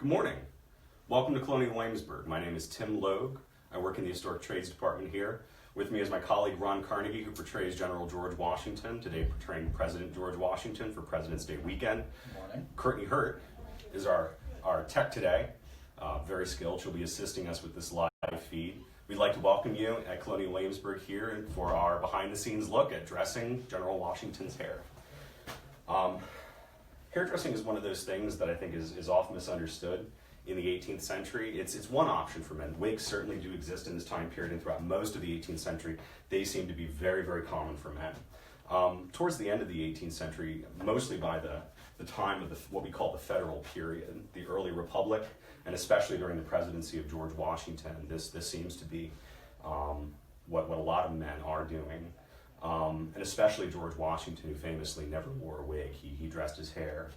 Good morning. Welcome to Colonial Williamsburg. My name is Tim Logue. I work in the Historic Trades Department here. With me is my colleague Ron Carnegie, who portrays General George Washington, today portraying President George Washington for President's Day weekend. Good morning. Courtney Hurt is our tech today. Very skilled. She'll be assisting us with this live feed. We'd like to welcome you at Colonial Williamsburg here for our behind-the-scenes look at dressing General Washington's hair. Hairdressing is one of those things that I think is often misunderstood in the 18th century. It's one option for men. Wigs certainly do exist in this time period, and throughout most of the 18th century, they seem to be very, very common for men. Towards the end of the 18th century, mostly by the time of what we call the Federal period, the early Republic, and especially during the presidency of George Washington, this seems to be what a lot of men are doing. And especially George Washington, who famously never wore a wig. He dressed his hair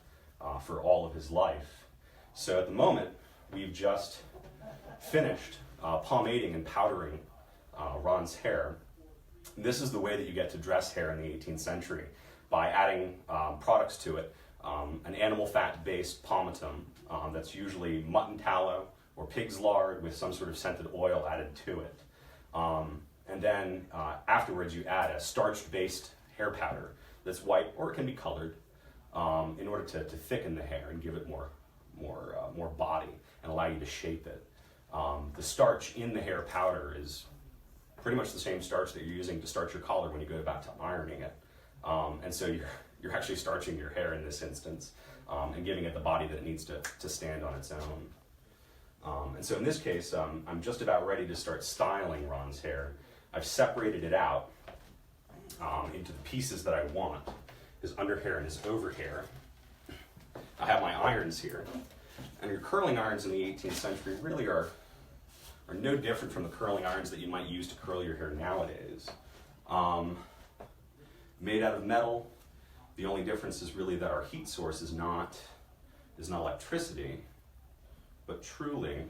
for all of his life. So at the moment, we've just finished pomading and powdering Ron's hair. This is the way that you get to dress hair in the 18th century, by adding products to it. An animal fat-based pomatum that's usually mutton tallow or pig's lard with some sort of scented oil added to it. And then afterwards you add a starch-based hair powder that's white, or it can be colored, in order to thicken the hair and give it more body and allow you to shape it. The starch in the hair powder is pretty much the same starch that you're using to starch your collar when you go back to ironing it. And so you're actually starching your hair in this instance and giving it the body that it needs to stand on its own. And so in this case, I'm just about ready to start styling Ron's hair. I've separated it out into the pieces that I want, his underhair and his overhair. I have my irons here. And your curling irons in the 18th century really are no different from the curling irons that you might use to curl your hair nowadays. Made out of metal. The only difference is really that our heat source is not electricity, but truly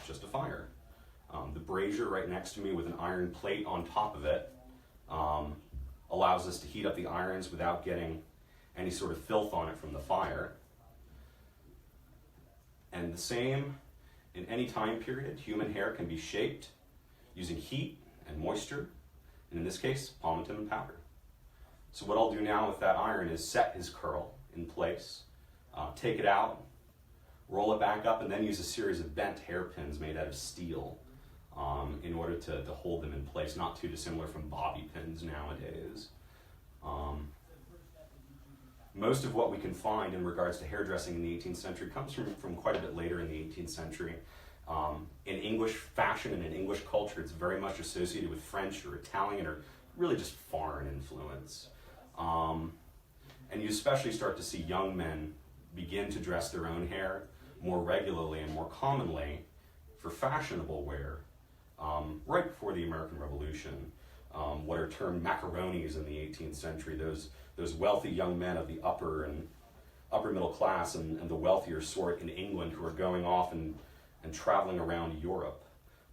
just a fire. The brazier right next to me with an iron plate on top of it allows us to heat up the irons without getting any sort of filth on it from the fire. And the same in any time period, human hair can be shaped using heat and moisture, and in this case, pomatum and powder. So what I'll do now with that iron is set his curl in place, take it out, roll it back up, and then use a series of bent hairpins made out of steel in order to hold them in place, not too dissimilar from bobby pins nowadays. Most of what we can find in regards to hairdressing in the 18th century comes from quite a bit later in the 18th century. In English fashion and in English culture, it's very much associated with French or Italian or really just foreign influence. And you especially start to see young men begin to dress their own hair more regularly and more commonly for fashionable wear right before the American Revolution. What are termed macaronis in the 18th century, those wealthy young men of the upper middle class and the wealthier sort in England who are going off and traveling around Europe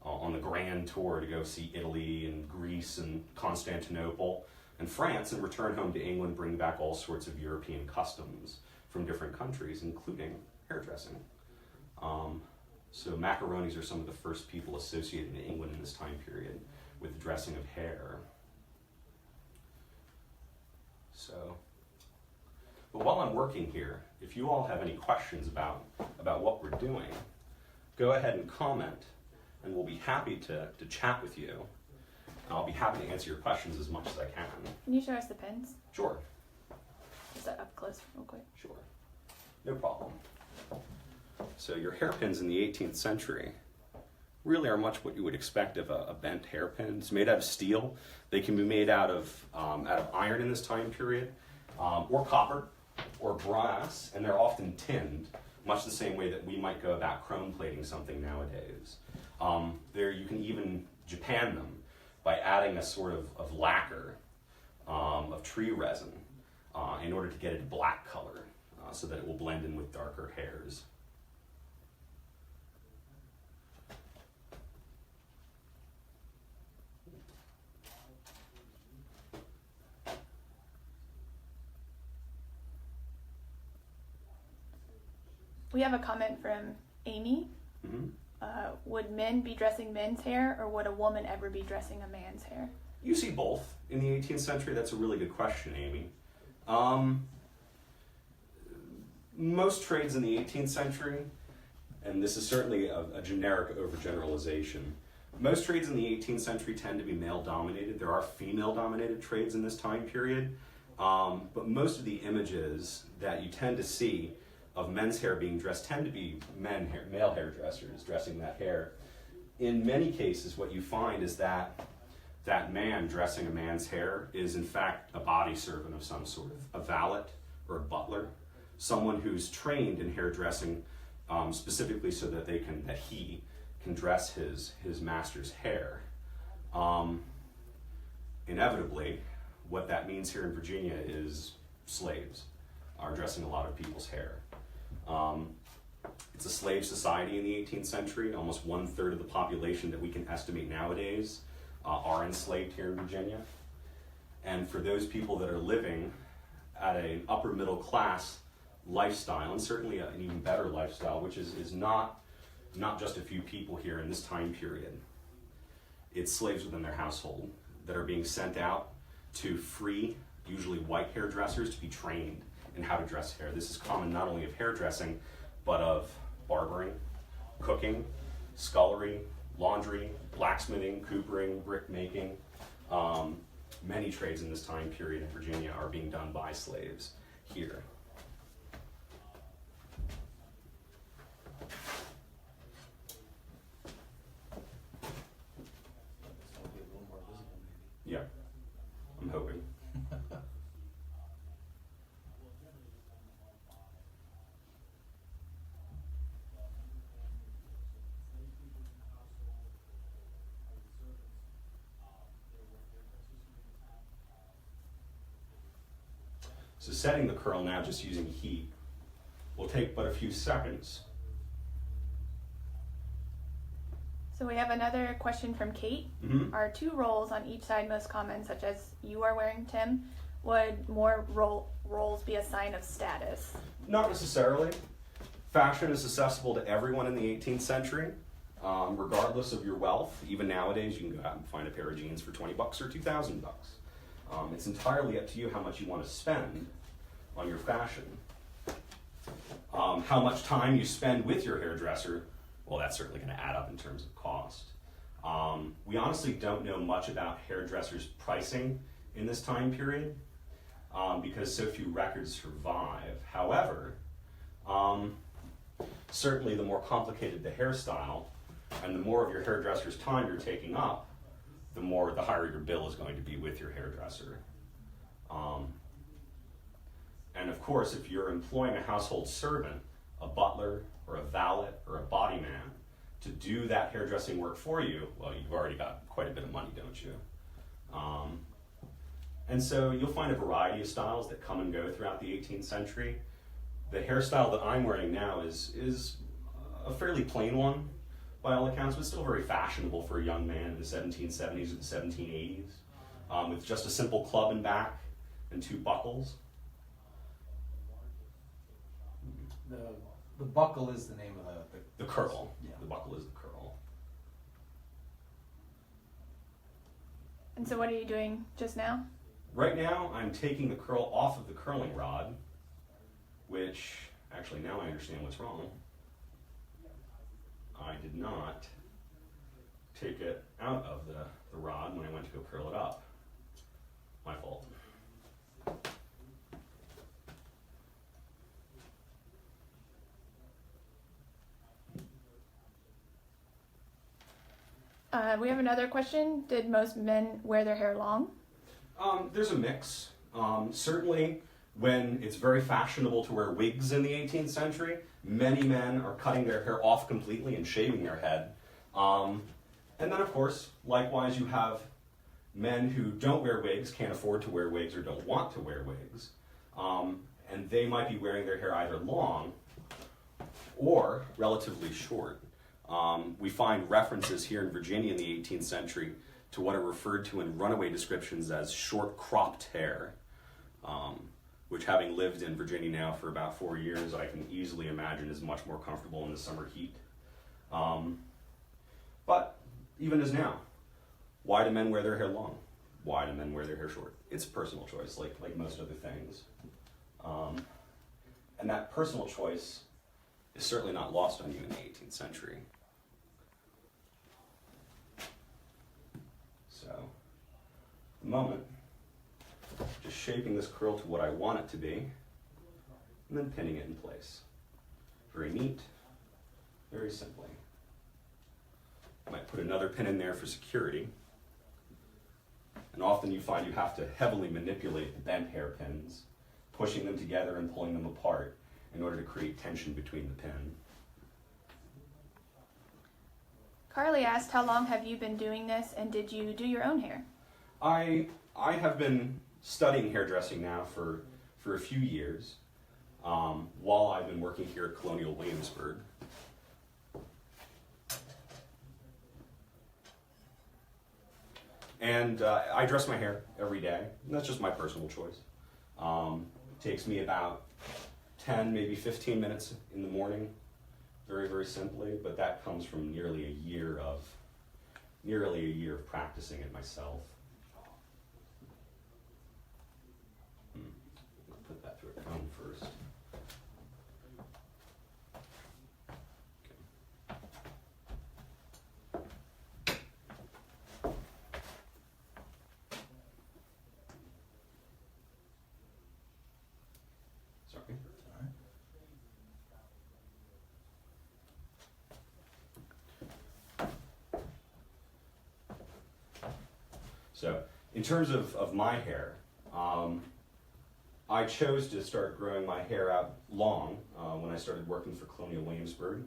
on the grand tour to go see Italy and Greece and Constantinople and France, and return home to England, bring back all sorts of European customs from different countries, including hairdressing. So macaronis are some of the first people associated in England in this time period with the dressing of hair. But while I'm working here, if you all have any questions about what we're doing, go ahead and comment, and we'll be happy to chat with you. And I'll be happy to answer your questions as much as I can. Can you show us the pins? Sure. Just up close real quick. Sure. No problem. So your hairpins in the 18th century really are much what you would expect of a bent hairpin. It's made out of steel. They can be made out of iron in this time period, or copper, or brass, and they're often tinned, much the same way that we might go about chrome plating something nowadays. You can even Japan them by adding a sort of lacquer of tree resin in order to get it black color so that it will blend in with darker hairs. We have a comment from Amy, Hmm. would men be dressing men's hair, or would a woman ever be dressing a man's hair? You see both in the 18th century. That's a really good question, Amy. Most trades in the 18th century, and this is certainly a generic overgeneralization, most trades in the 18th century tend to be male-dominated. There are female-dominated trades in this time period, but most of the images that you tend to see of men's hair being dressed tend to be male hairdressers dressing that hair. In many cases, what you find is that that man dressing a man's hair is in fact a body servant of some sort, a valet or a butler, someone who's trained in hairdressing specifically so that he can dress his master's hair. Inevitably, what that means here in Virginia is slaves are dressing a lot of people's hair. It's a slave society in the 18th century. Almost 1/3 of the population that we can estimate nowadays are enslaved here in Virginia. And for those people that are living at an upper middle class lifestyle, and certainly an even better lifestyle, which is not just a few people here in this time period, it's slaves within their household that are being sent out to free, usually white hairdressers, to be trained in how to dress hair. This is common not only of hairdressing, but of barbering, cooking, scullery, laundry, blacksmithing, coopering, brick making. Many trades in this time period in Virginia are being done by slaves here. Yeah, I'm hoping. So setting the curl now just using heat will take but a few seconds. So we have another question from Kate. Mm-hmm. Are two rolls on each side most common, such as you are wearing, Tim? Would more rolls be a sign of status? Not necessarily. Fashion is accessible to everyone in the 18th century, regardless of your wealth. Even nowadays, you can go out and find a pair of jeans for $20 or $2,000. It's entirely up to you how much you want to spend on your fashion. How much time you spend with your hairdresser, well, that's certainly going to add up in terms of cost. We honestly don't know much about hairdressers' pricing in this time period because so few records survive. However, certainly the more complicated the hairstyle and the more of your hairdresser's time you're taking up, the higher your bill is going to be with your hairdresser. And of course, if you're employing a household servant, a butler or a valet or a body man to do that hairdressing work for you, well, you've already got quite a bit of money, don't you? And so you'll find a variety of styles that come and go throughout the 18th century. The hairstyle that I'm wearing now is a fairly plain one, by all accounts, but still very fashionable for a young man in the 1770s or the 1780s, with just a simple club and back and two buckles. The buckle is the name of The curl. Yeah. The buckle is the curl. And so what are you doing just now? Right now, I'm taking the curl off of the curling rod, which, actually now I understand what's wrong. I did not take it out of the rod when I went to go curl it up. My fault. We have another question. Did most men wear their hair long? There's a mix. Certainly, when it's very fashionable to wear wigs in the 18th century, many men are cutting their hair off completely and shaving their head. And then, of course, likewise, you have men who don't wear wigs, can't afford to wear wigs, or don't want to wear wigs. And they might be wearing their hair either long or relatively short. We find references here in Virginia in the 18th century to what are referred to in runaway descriptions as short cropped hair. which, having lived in Virginia now for about 4 years, I can easily imagine is much more comfortable in the summer heat. But even as now, why do men wear their hair long? Why do men wear their hair short? It's a personal choice, like most other things. And that personal choice is certainly not lost on you in the 18th century. So, the moment, just shaping this curl to what I want it to be, and then pinning it in place. Very neat, very simply. I might put another pin in there for security. And often you find you have to heavily manipulate the bent hairpins, pushing them together and pulling them apart in order to create tension between the pin. Carly asked, how long have you been doing this, and did you do your own hair? I have been studying hairdressing now for a few years, while I've been working here at Colonial Williamsburg. And I dress my hair every day, and that's just my personal choice. It takes me about 10, maybe 15 minutes in the morning, very, very simply, but that comes from nearly a year of practicing it myself. I'll put that through a comb first. Sorry. So, in terms of my hair, I chose to start growing my hair out long when I started working for Colonial Williamsburg.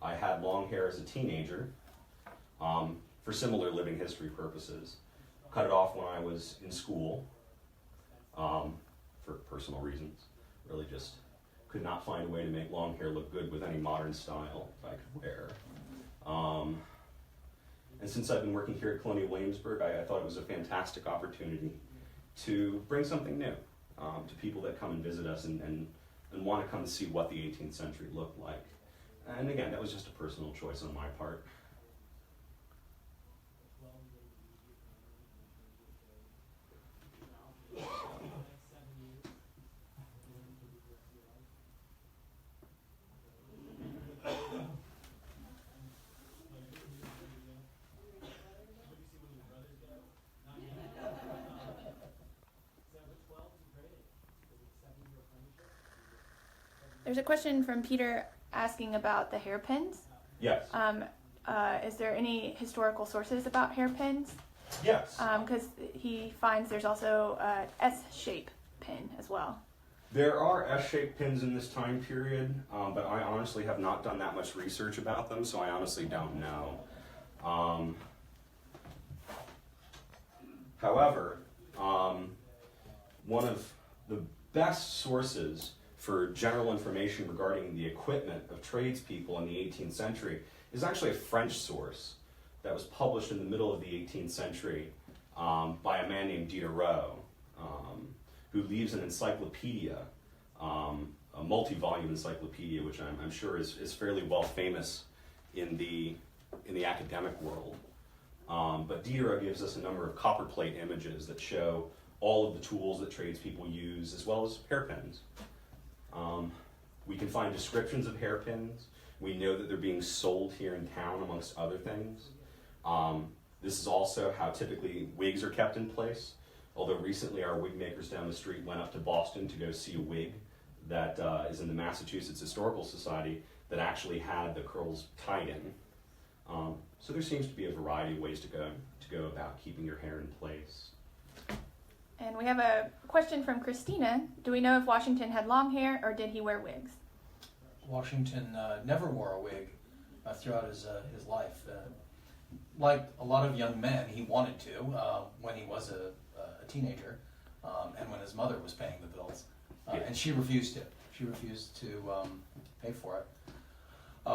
I had long hair as a teenager for similar living history purposes. Cut it off when I was in school for personal reasons. Really just could not find a way to make long hair look good with any modern style I could wear. And since I've been working here at Colonial Williamsburg, I thought it was a fantastic opportunity to bring something new to people that come and visit us and want to come to see what the 18th century looked like. And again, that was just a personal choice on my part. There's a question from Peter asking about the hairpins. Yes. Is there any historical sources about hairpins? Yes. Because he finds there's also an S-shape pin as well. There are S-shaped pins in this time period, but I honestly have not done that much research about them, so I honestly don't know. However, one of the best sources for general information regarding the equipment of tradespeople in the 18th century is actually a French source that was published in the middle of the 18th century by a man named Diderot, who leaves an encyclopedia, a multi-volume encyclopedia, which I'm sure is fairly well famous in the academic world. But Diderot gives us a number of copperplate images that show all of the tools that tradespeople use, as well as hairpins. We can find descriptions of hairpins. We know that they're being sold here in town, amongst other things. This is also how typically wigs are kept in place, although recently our wig makers down the street went up to Boston to go see a wig that is in the Massachusetts Historical Society that actually had the curls tied in. So there seems to be a variety of ways to go about keeping your hair in place. And we have a question from Christina. Do we know if Washington had long hair or did he wear wigs? Washington never wore a wig throughout his life. Like a lot of young men, he wanted to when he was a teenager and when his mother was paying the bills. And she refused to. She refused to pay for it.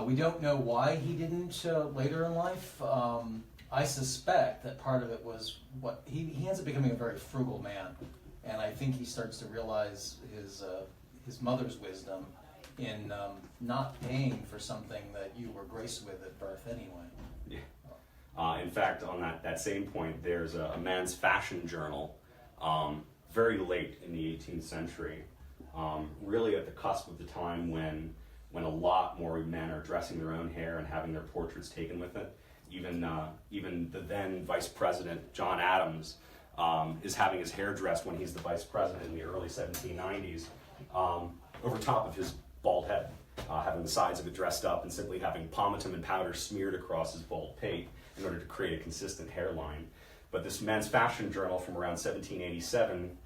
We don't know why he didn't later in life. I suspect that part of it was what he ends up becoming a very frugal man And I think he starts to realize his mother's wisdom in not paying for something that you were graced with at birth anyway. Yeah. In fact, on that same point, there's a men's fashion journal very late in the 18th century, really at the cusp of the time when a lot more men are dressing their own hair and having their portraits taken with it. Even the then Vice President, John Adams, is having his hair dressed when he's the Vice President in the early 1790s, over top of his bald head, having the sides of it dressed up and simply having pomatum and powder smeared across his bald pate in order to create a consistent hairline. But this men's fashion journal from around 1787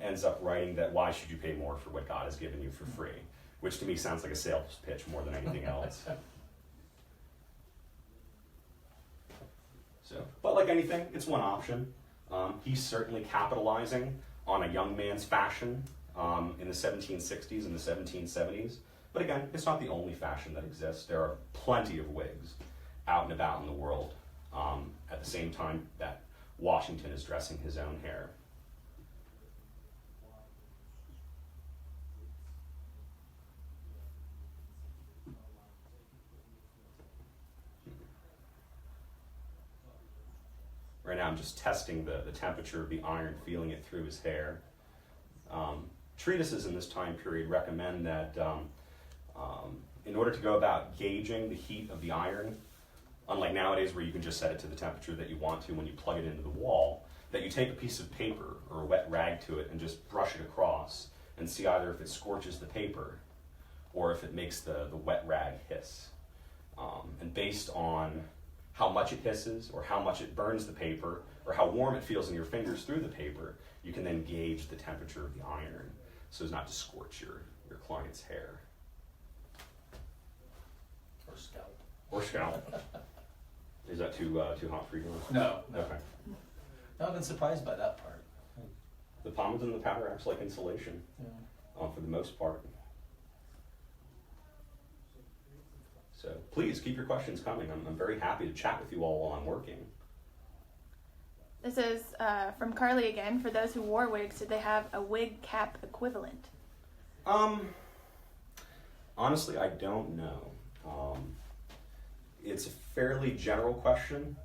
ends up writing that why should you pay more for what God has given you for free, which to me sounds like a sales pitch more than anything else. So, but like anything, it's one option. He's certainly capitalizing on a young man's fashion in the 1760s and the 1770s. But again, it's not the only fashion that exists. There are plenty of wigs out and about in the world at the same time that Washington is dressing his own hair. Right now I'm just testing the temperature of the iron, feeling it through his hair. Treatises in this time period recommend that in order to go about gauging the heat of the iron, unlike nowadays where you can just set it to the temperature that you want to when you plug it into the wall, that you take a piece of paper or a wet rag to it and just brush it across and see either if it scorches the paper or if it makes the wet rag hiss. And based on how much it hisses or how much it burns the paper or how warm it feels in your fingers through the paper, you can then gauge the temperature of the iron so as not to scorch your client's hair. Or scalp. Or scalp. Is that too hot for you? No. Okay. No, I've been surprised by that part. The pomatum and the powder acts like insulation for the most part. So please keep your questions coming. I'm very happy to chat with you all while I'm working. This is from Carly again. For those who wore wigs, did they have a wig cap equivalent? Honestly, I don't know. It's a fairly general question,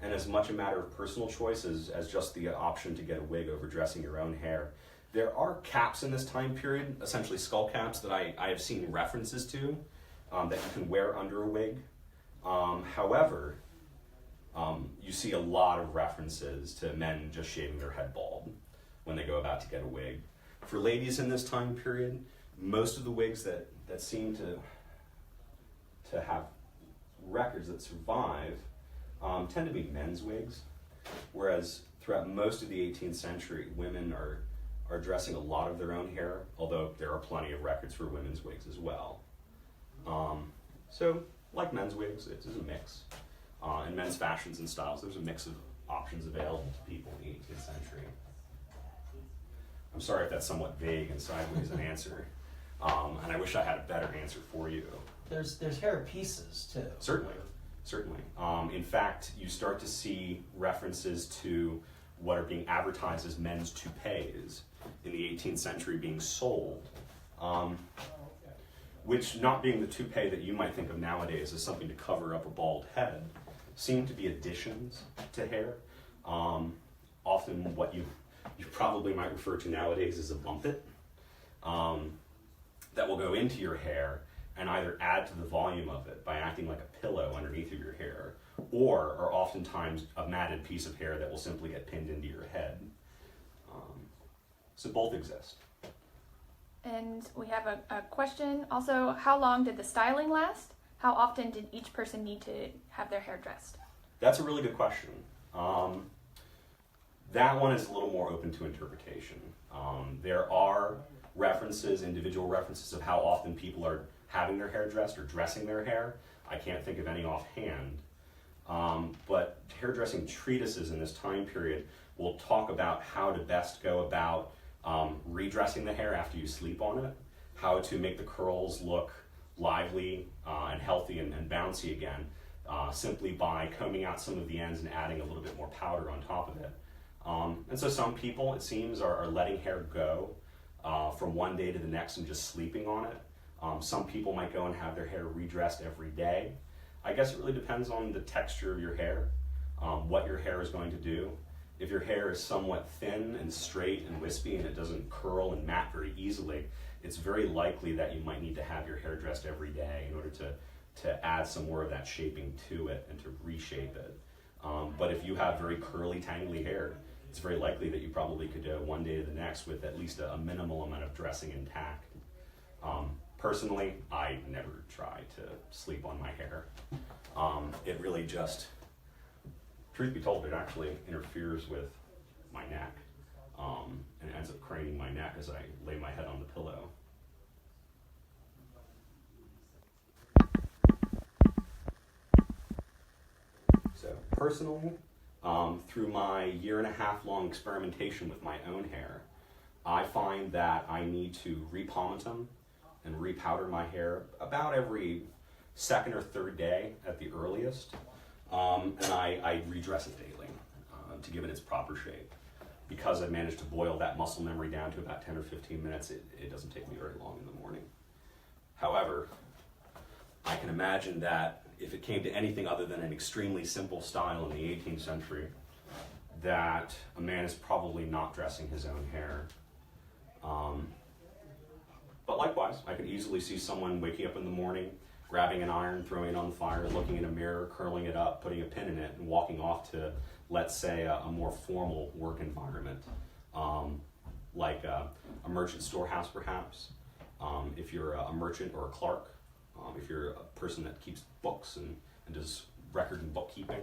and as much a matter of personal choice as just the option to get a wig over dressing your own hair. There are caps in this time period, essentially skull caps, that I have seen references to that you can wear under a wig. However, you see a lot of references to men just shaving their head bald when they go about to get a wig. For ladies in this time period, most of the wigs that seem to have records that survive tend to be men's wigs, whereas throughout most of the 18th century, women are dressing a lot of their own hair, although there are plenty of records for women's wigs as well. So, like men's wigs, it's a mix. In men's fashions and styles, there's a mix of options available to people in the 18th century. I'm sorry if that's somewhat vague and sideways an answer, and I wish I had a better answer for you. There's hair pieces too. Certainly. In fact, you start to see references to what are being advertised as men's toupees in the 18th century being sold, which, not being the toupee that you might think of nowadays as something to cover up a bald head, seem to be additions to hair. Often what you probably might refer to nowadays as a bumpet that will go into your hair and either add to the volume of it by acting like a pillow underneath of your hair, or are oftentimes a matted piece of hair that will simply get pinned into your head. So both exist. And we have a question also. How long did the styling last? How often did each person need to have their hair dressed? That's a really good question. That one is a little more open to interpretation. There are references, individual references of how often people are having their hair dressed or dressing their hair. I can't think of any offhand. But hairdressing treatises in this time period will talk about how to best go about redressing the hair after you sleep on it, how to make the curls look lively and healthy and bouncy again, simply by combing out some of the ends and adding a little bit more powder on top of it. And so some people, it seems, are letting hair go from one day to the next and just sleeping on it. Some people might go and have their hair redressed every day. I guess it really depends on the texture of your hair, what your hair is going to do. If your hair is somewhat thin and straight and wispy and it doesn't curl and mat very easily, it's very likely that you might need to have your hair dressed every day in order to add some more of that shaping to it and to reshape it. But if you have very curly, tangly hair, it's very likely that you probably could go one day to the next with at least a minimal amount of dressing intact. Personally, I never try to sleep on my hair. It really just, truth be told, it actually interferes with my neck, and it ends up craning my neck as I lay my head on the pillow. So personally, through my 1.5 year long experimentation with my own hair, I find that I need to repomatum and repowder my hair about every second or third day at the earliest, and I redress it daily to give it its proper shape. Because I've managed to boil that muscle memory down to about 10 or 15 minutes, it doesn't take me very long in the morning. However, I can imagine that if it came to anything other than an extremely simple style in the 18th century, that a man is probably not dressing his own hair. But likewise, I could easily see someone waking up in the morning, grabbing an iron, throwing it on the fire, looking in a mirror, curling it up, putting a pin in it, and walking off to, let's say, a more formal work environment, like a merchant storehouse, perhaps. If you're a merchant or a clerk, if you're a person that keeps books and does record and bookkeeping,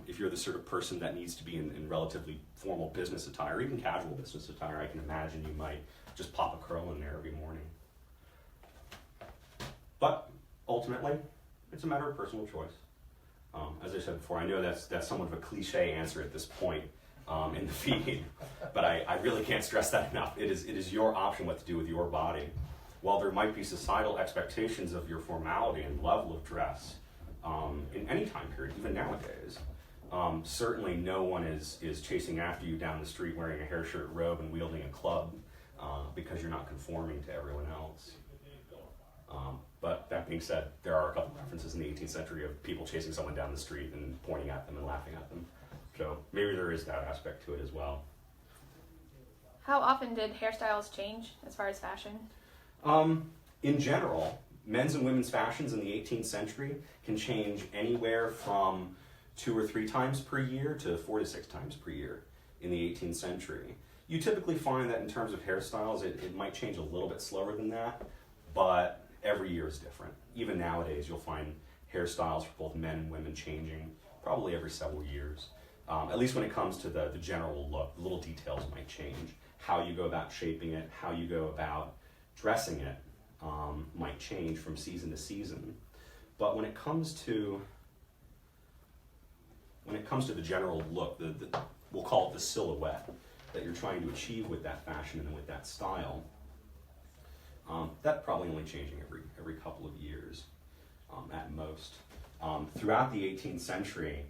if you're the sort of person that needs to be in relatively formal business attire, even casual business attire, I can imagine you might just pop a curl in there every morning. But ultimately, it's a matter of personal choice. As I said before, I know that's somewhat of a cliche answer at this point in the feed, but I really can't stress that enough. It is your option what to do with your body. While there might be societal expectations of your formality and level of dress in any time period, even nowadays, certainly no one is chasing after you down the street wearing a hair shirt robe and wielding a club because you're not conforming to everyone else. But that being said, there are a couple references in the 18th century of people chasing someone down the street and pointing at them and laughing at them. So maybe there is that aspect to it as well. How often did hairstyles change as far as fashion? In general, men's and women's fashions in the 18th century can change anywhere from 2 or 3 times per year to 4 to 6 times per year in the 18th century. You typically find that in terms of hairstyles, it might change a little bit slower than that, but every year is different. Even nowadays, you'll find hairstyles for both men and women changing probably every several years. At least when it comes to the general look, the little details might change. How you go about shaping it, how you go about dressing it might change from season to season. But when it comes to the general look, we'll call it the silhouette that you're trying to achieve with that fashion and with that style, that probably only changing every couple of years at most. Throughout the 18th century,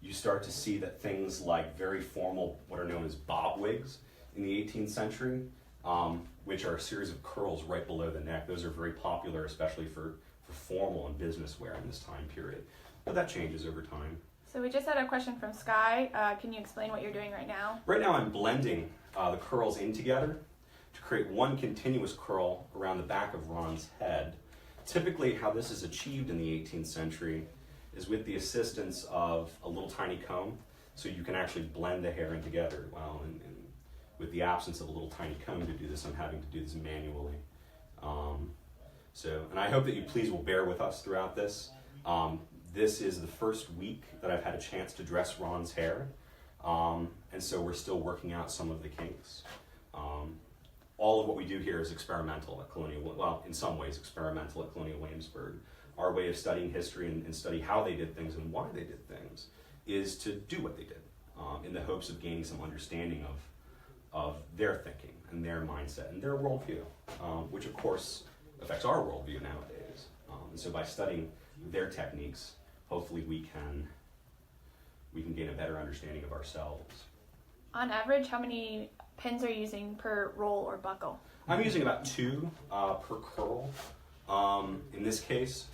you start to see that things like very formal, what are known as bob wigs in the 18th century, which are a series of curls right below the neck. Those are very popular, especially for formal and business wear in this time period. But that changes over time. So we just had a question from Sky. Can you explain what you're doing right now? Right now I'm blending the curls in together to create one continuous curl around the back of Ron's head. Typically how this is achieved in the 18th century is with the assistance of a little tiny comb, so you can actually blend the hair in together. Well, and with the absence of a little tiny comb to do this, I'm having to do this manually. And I hope that you please will bear with us throughout this. This is the first week that I've had a chance to dress Ron's hair, and so we're still working out some of the kinks. All of what we do here is experimental at Colonial, well, in some ways experimental at Colonial Williamsburg. Our way of studying history and study how they did things and why they did things is to do what they did in the hopes of gaining some understanding of their thinking and their mindset and their worldview, which of course affects our worldview nowadays. And so by studying their techniques, hopefully we can we can gain a better understanding of ourselves. On average, how many pins are you using per roll or buckle? I'm using about 2 per curl. In this case,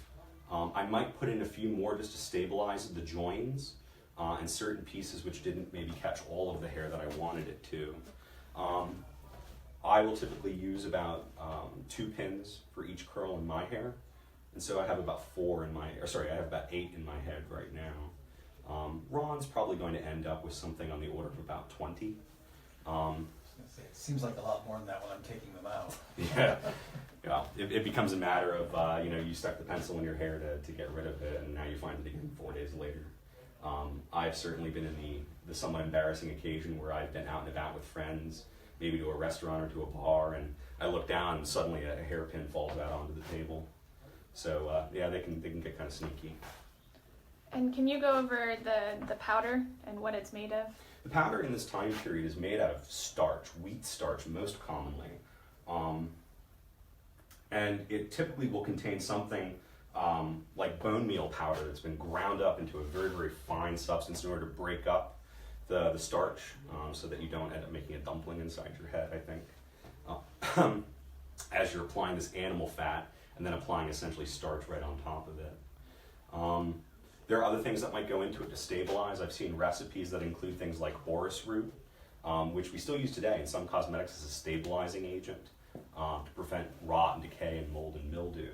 I might put in a few more just to stabilize the joins and certain pieces which didn't maybe catch all of the hair that I wanted it to. I will typically use about 2 pins for each curl in my hair, and so I have about 8 in my head right now. Ron's probably going to end up with something on the order of about 20. It seems like a lot more than that when I'm taking them out. Yeah. It becomes a matter of, you stuck the pencil in your hair to get rid of it, and now you find it again 4 days later. I've certainly been in the somewhat embarrassing occasion where I've been out and about with friends, maybe to a restaurant or to a bar, and I look down and suddenly a hairpin falls out onto the table. So they can get kind of sneaky. And can you go over the powder and what it's made of? The powder in this time period is made out of starch, wheat starch most commonly. And it typically will contain something like bone meal powder that's been ground up into a very, very fine substance in order to break up the starch so that you don't end up making a dumpling inside your head, I think. As you're applying this animal fat and then applying essentially starch right on top of it. There are other things that might go into it to stabilize. I've seen recipes that include things like orris root, which we still use today in some cosmetics as a stabilizing agent to prevent rot and decay and mold and mildew,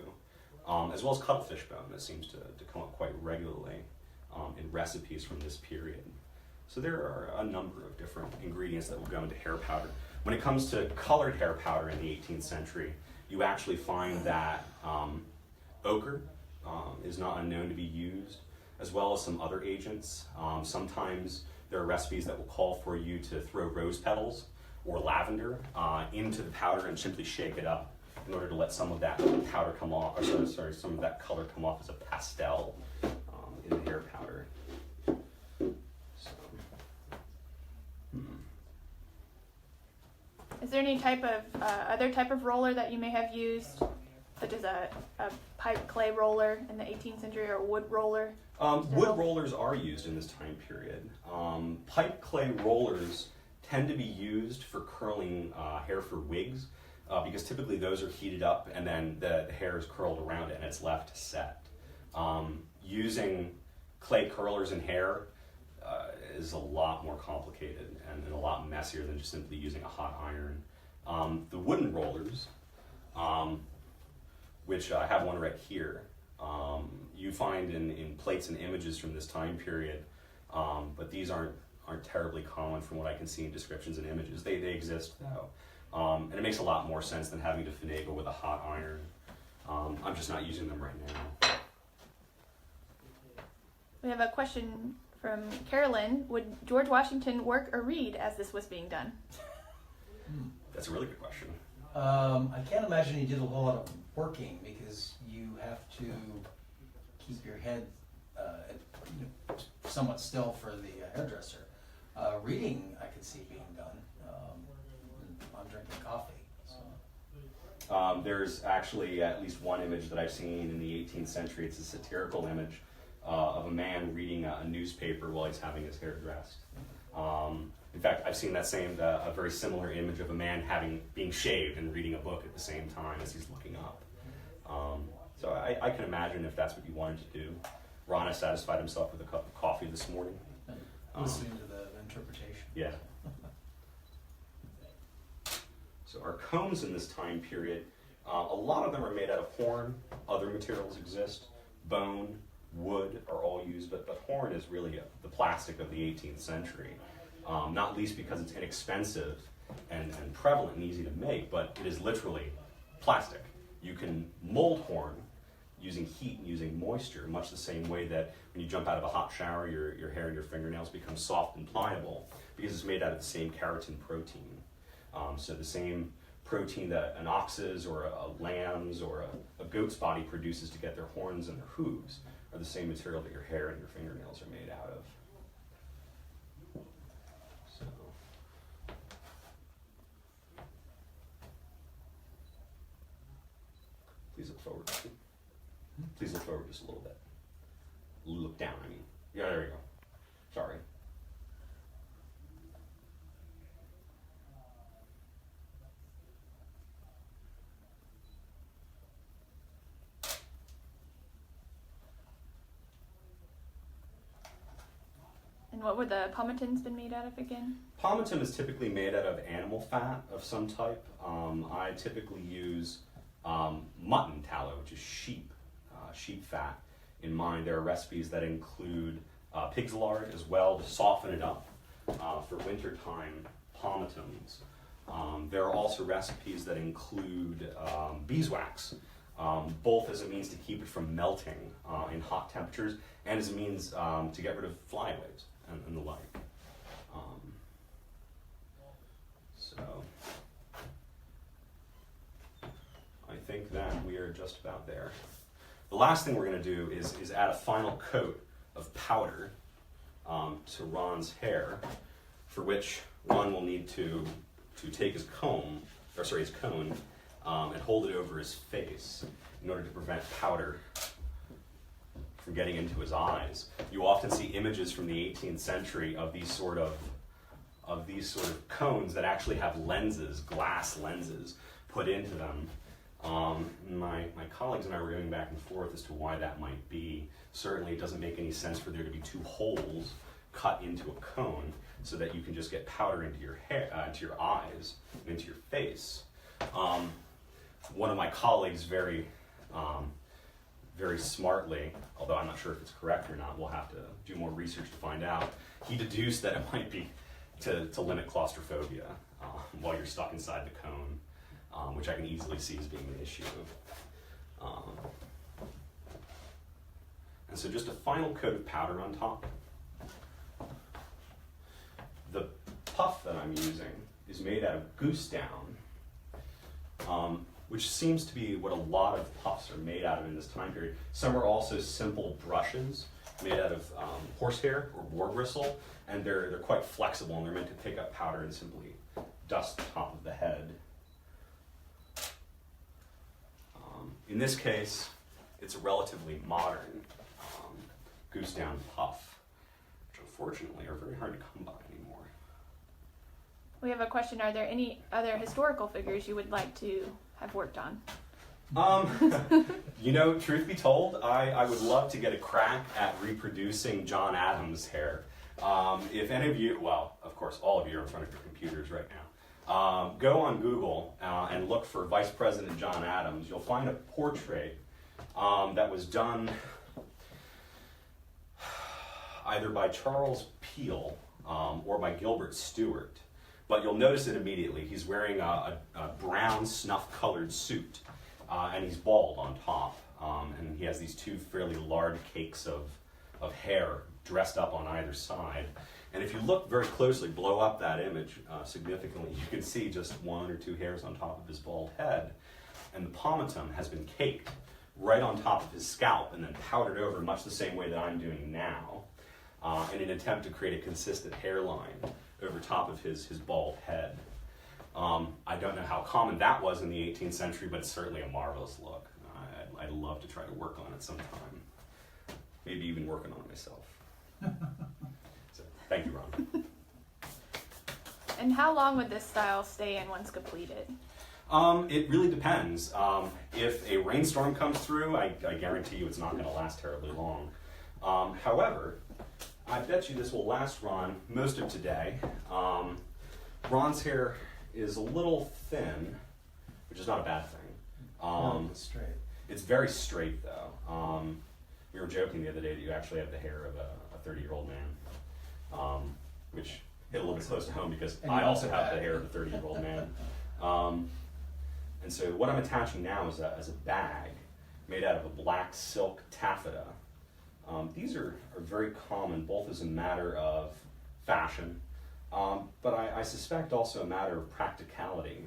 as well as cuttlefish bone that seems to come up quite regularly in recipes from this period. So there are a number of different ingredients that will go into hair powder. When it comes to colored hair powder in the 18th century, you actually find that ochre is not unknown to be used, as well as some other agents. Sometimes there are recipes that will call for you to throw rose petals or lavender into the powder and simply shake it up in order to let some of that powder come off, some of that color come off as a pastel in the hair powder. So, Is there any type of other type of roller that you may have used, such as a pipe clay roller in the 18th century or a wood roller? Wood rollers are used in this time period. Pipe clay rollers tend to be used for curling hair for wigs because typically those are heated up and then the hair is curled around it and it's left set. Using clay curlers in hair is a lot more complicated and a lot messier than just simply using a hot iron. The wooden rollers, which I have one right here, you find in plates and images from this time period, but these aren't terribly common from what I can see in descriptions and images. They exist though, and it makes a lot more sense than having to finagle with a hot iron. I'm just not using them right now. We have a question from Carolyn. Would George Washington work or read as this was being done? That's a really good question. I can't imagine he did a whole lot of working because you have to keep your head somewhat still for the hairdresser. Reading, I could see being done. I'm drinking coffee. So. There's actually at least one image that I've seen in the 18th century. It's a satirical image of a man reading a newspaper while he's having his hair dressed. In fact, I've seen that a very similar image of a man being shaved and reading a book at the same time as he's looking up. So I can imagine if that's what you wanted to do. Ron has satisfied himself with a cup of coffee this morning. Listening to the interpretation. Yeah. So our combs in this time period, a lot of them are made out of horn. Other materials exist. Bone, wood are all used, but horn is really the plastic of the 18th century. Not least because it's inexpensive and prevalent and easy to make, but it is literally plastic. You can mold horn using heat and using moisture, much the same way that when you jump out of a hot shower, your hair and your fingernails become soft and pliable because it's made out of the same keratin protein. So the same protein that an ox's or a lamb's or a goat's body produces to get their horns and their hooves are the same material that your hair and your fingernails are made out of. So. Please look forward. Please look forward just a little bit. Look down, I mean. Yeah, there we go. Sorry. And what would the pomatums been made out of again? Pomatum is typically made out of animal fat of some type. I typically use mutton tallow, which is sheep fat in mine. There are recipes that include pig's lard as well to soften it up for wintertime pomatums. There are also recipes that include beeswax, both as a means to keep it from melting in hot temperatures and as a means to get rid of flyaways and the like. So I think that we are just about there. The last thing we're going to do is add a final coat of powder to Ron's hair, for which Ron will need to take his cone, and hold it over his face in order to prevent powder from getting into his eyes. You often see images from the 18th century of these sort of cones that actually have lenses, glass lenses, put into them. My colleagues and I were going back and forth as to why that might be. Certainly it doesn't make any sense for there to be two holes cut into a cone so that you can just get powder into your hair, into your eyes, and into your face. One of my colleagues very smartly, although I'm not sure if it's correct or not, we'll have to do more research to find out, he deduced that it might be to limit claustrophobia while you're stuck inside the cone, which I can easily see as being an issue. And so just a final coat of powder on top. The puff that I'm using is made out of goose down, which seems to be what a lot of puffs are made out of in this time period. Some are also simple brushes made out of horsehair or boar gristle, and they're quite flexible, and they're meant to pick up powder and simply dust the top of the head. In this case, it's a relatively modern goose down puff, which unfortunately are very hard to come by anymore. We have a question. Are there any other historical figures you would like to have worked on? Truth be told, I would love to get a crack at reproducing John Adams' hair. If any of you, well, of course, all of you are in front of your computers right now. Go on Google and look for Vice President John Adams. You'll find a portrait that was done either by Charles Peale or by Gilbert Stuart. But you'll notice it immediately. He's wearing a brown snuff-colored suit, and he's bald on top. And he has these two fairly large cakes of hair dressed up on either side. And if you look very closely, blow up that image significantly, you can see just one or two hairs on top of his bald head. And the pomatum has been caked right on top of his scalp and then powdered over much the same way that I'm doing now, in an attempt to create a consistent hairline over top of his bald head. I don't know how common that was in the 18th century, but it's certainly a marvelous look. I'd love to try to work on it sometime. Maybe even working on it myself. So, thank you, Ron. And how long would this style stay in once completed? It really depends. If a rainstorm comes through, I guarantee you it's not going to last terribly long. However, I bet you this will last Ron most of today. Ron's hair is a little thin, which is not a bad thing. It's straight. It's very straight, though. We were joking the other day that you actually have the hair of a 30-year-old man, which hit a little bit close to home because I also have the hair of a 30-year-old man. And so what I'm attaching now is a bag made out of a black silk taffeta. These are very common, both as a matter of fashion, but I suspect also a matter of practicality.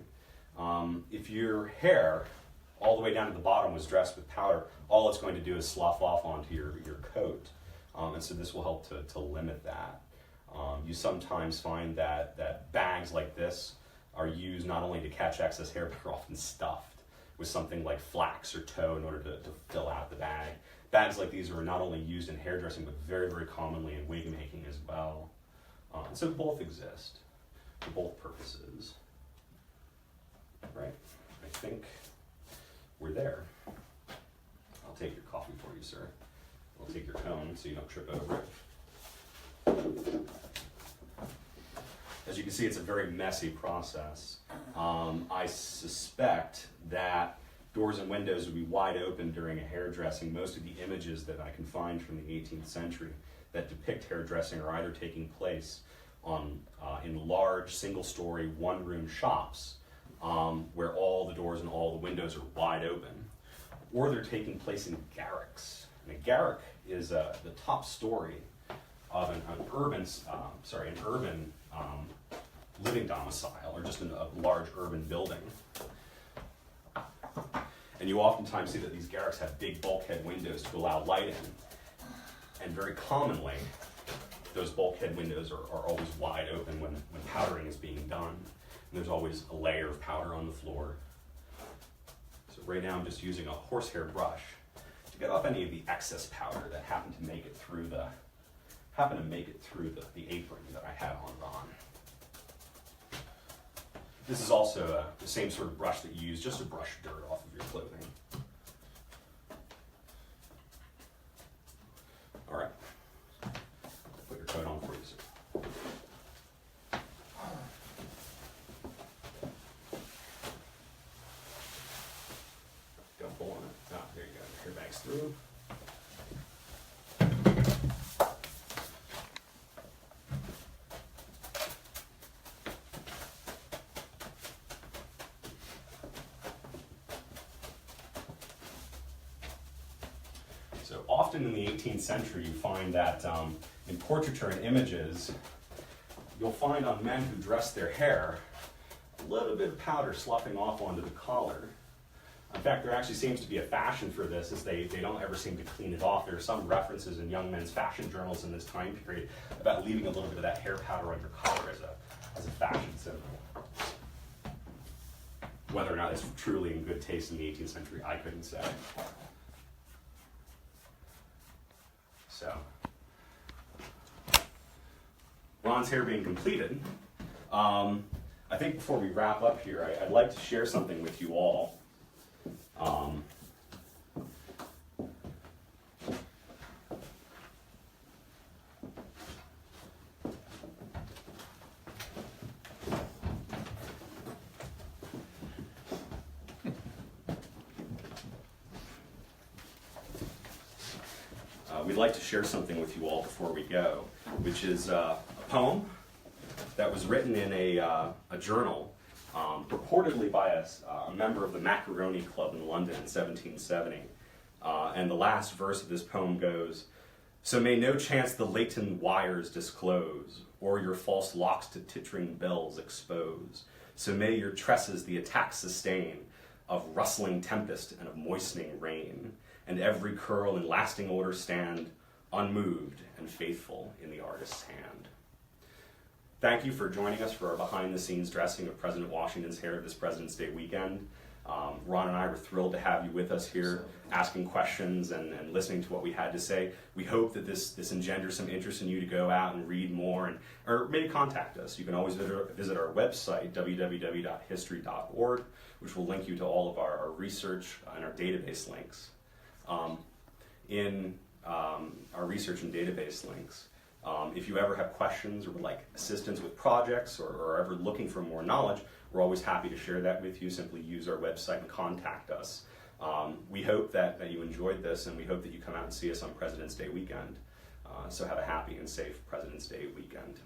If your hair, all the way down to the bottom, was dressed with powder, all it's going to do is slough off onto your coat. And so this will help to limit that. You sometimes find that bags like this are used not only to catch excess hair, but are often stuffed with something like flax or tow in order to fill out the bag. bags like these are not only used in hairdressing, but very, very commonly in wig making as well. So both exist for both purposes. Right, I think we're there. I'll take your coffee for you, sir. I'll take your cone so you don't trip over it. As you can see, it's a very messy process. I suspect that doors and windows would be wide open during a hairdressing. Most of the images that I can find from the 18th century that depict hairdressing are either taking place in large single-story one-room shops where all the doors and all the windows are wide open, or they're taking place in garracks. And a garrack is the top story of an urban living domicile, or just a large urban building. And you oftentimes see that these garracks have big bulkhead windows to allow light in. And very commonly, those bulkhead windows are always wide open when powdering is being done. And there's always a layer of powder on the floor. So right now I'm just using a horsehair brush to get off any of the excess powder that happened to make it through the apron that I had on Ron. This is also the same sort of brush that you use just to brush dirt off of your clothing. All right. Put your coat on for you, sir. Don't pull on it. Ah, there you go. Hair bags through. So often in the 18th century, you find that in portraiture and images, you'll find on men who dress their hair a little bit of powder sloughing off onto the collar. In fact, there actually seems to be a fashion for this, as they don't ever seem to clean it off. There are some references in young men's fashion journals in this time period about leaving a little bit of that hair powder on your collar as a fashion symbol. Whether or not it's truly in good taste in the 18th century, I couldn't say. So, Ron's hair being completed, I think before we wrap up here, I'd like to share something with you all. We'd like to share something with you all before we go, which is a poem that was written in a journal, purportedly by a member of the Macaroni Club in London in 1770. And the last verse of this poem goes, "So may no chance the latent wires disclose, or your false locks to tittering bells expose. So may your tresses the attack sustain of rustling tempest and of moistening rain, and every curl in lasting order stand, unmoved and faithful in the artist's hand." Thank you for joining us for our behind-the-scenes dressing of President Washington's hair this President's Day weekend. Ron and I were thrilled to have you with us here, asking questions and listening to what we had to say. We hope that this engenders some interest in you to go out and read more, or maybe contact us. You can always visit our website, www.history.org, which will link you to all of our research and our database links. In our research and database links, if you ever have questions or would like assistance with projects, or are ever looking for more knowledge, we're always happy to share that with you. Simply use our website and contact us. We hope that you enjoyed this, and we hope that you come out and see us on President's Day weekend. So have a happy and safe President's Day weekend.